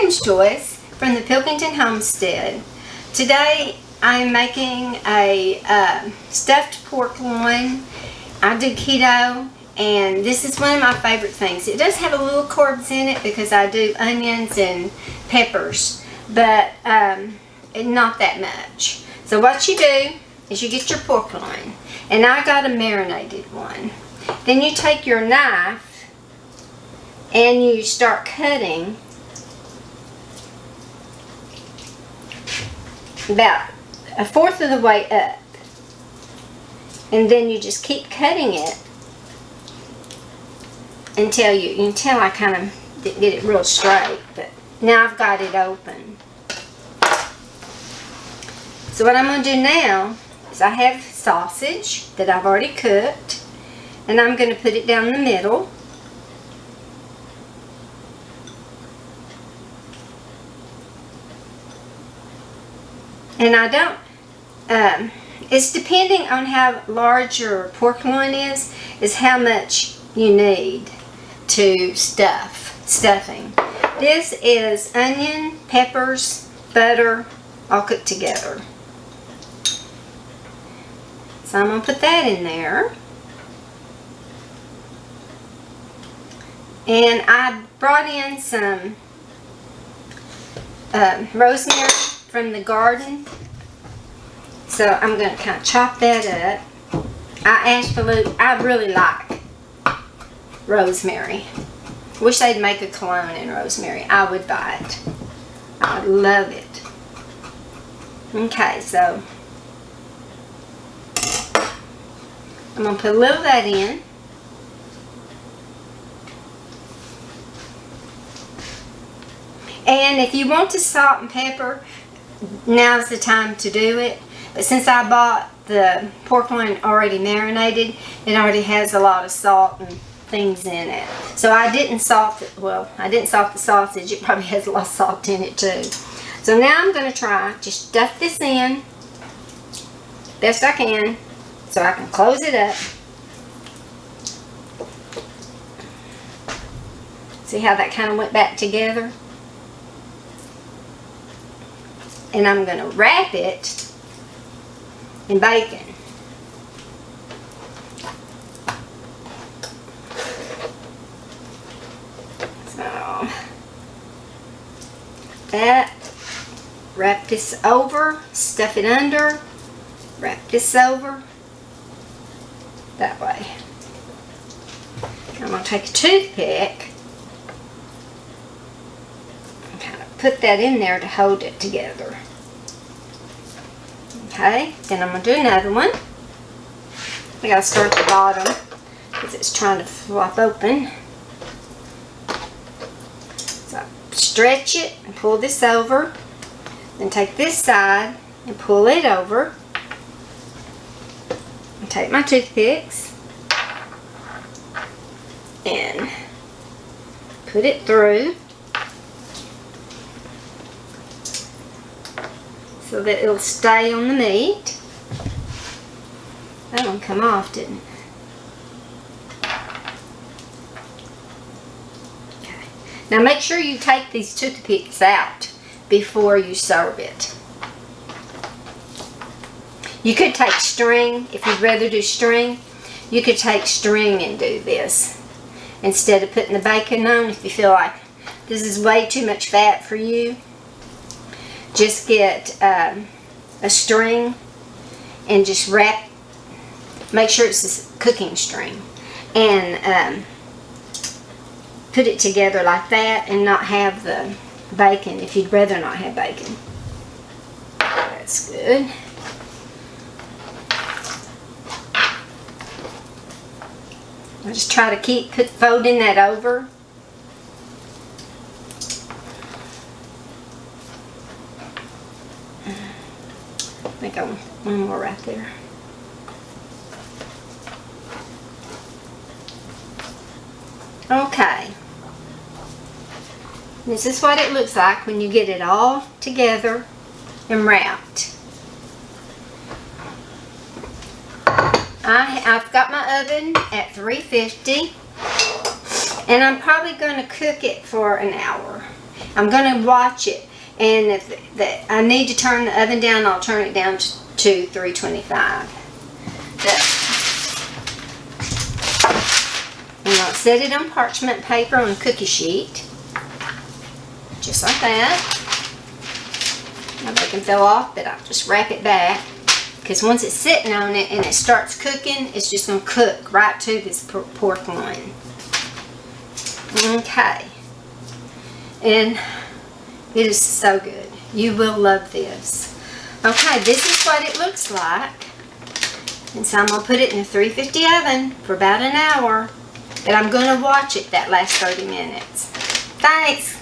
Loin's Choice from the Pilkington Homestead. Today I'm making a stuffed pork loin. I do keto, and this is one of my favorite things. It does have a little carbs in it because I do onions and peppers, but not that much. So what you do is you get your pork loin, and I got a marinated one. Then you take your knife and you start cutting about 1/4 of the way up, and then you just keep cutting it until you can tell I kind of didn't get it real straight, but now I've got it open. So what I'm going to do now is I have sausage that I've already cooked, and I'm going to put it down the middle. And I don't, it's depending on how large your pork loin is how much you need to stuffing. This is onion, peppers, butter, all cooked together. So I'm going to put that in there. And I brought in some rosemary from the garden, so I'm going to kind of chop that up. I really like rosemary. Wish they'd make a cologne in rosemary. I would buy it. I love it. Okay, so I'm going to put a little of that in. And if you want to salt and pepper, now's the time to do it. But since I bought the pork loin already marinated, it already has a lot of salt and things in it. So I didn't salt it. Well, I didn't salt the sausage. It probably has a lot of salt in it too. So now I'm going to try to stuff this in best I can so I can close it up. See how that kind of went back together? And I'm going to wrap it in bacon. So that, wrap this over, stuff it under, wrap this over, that way. I'm going to take a toothpick and kind of put that in there to hold it together. Okay, then I'm going to do another one. I got to start at the bottom because it's trying to flop open. So stretch it and pull this over. Then take this side and pull it over. And take my toothpicks and put it through so that it'll stay on the meat. That one come off, didn't it? Okay. Now make sure you take these toothpicks out before you serve it. You could take string, if you'd rather do string, you could take string and do this instead of putting the bacon on. If you feel like this is way too much fat for you, just get a string and just wrap, make sure it's a cooking string, and put it together like that and not have the bacon if you'd rather not have bacon. That's good. I just try to keep folding that over. I think I want one more right there. Okay. This is what it looks like when you get it all together and wrapped. I've got my oven at 350, and I'm probably going to cook it for an hour. I'm going to watch it. And if I need to turn the oven down, I'll turn it down to 325. And I'll set it on parchment paper on a cookie sheet. Just like that. Now they can fell off, but I'll just wrap it back. Because once it's sitting on it and it starts cooking, it's just going to cook right to this pork loin. Okay. And it is so good. You will love this. Okay, this is what it looks like. And so I'm going to put it in the 350 oven for about an hour. But I'm going to watch it that last 30 minutes. Thanks.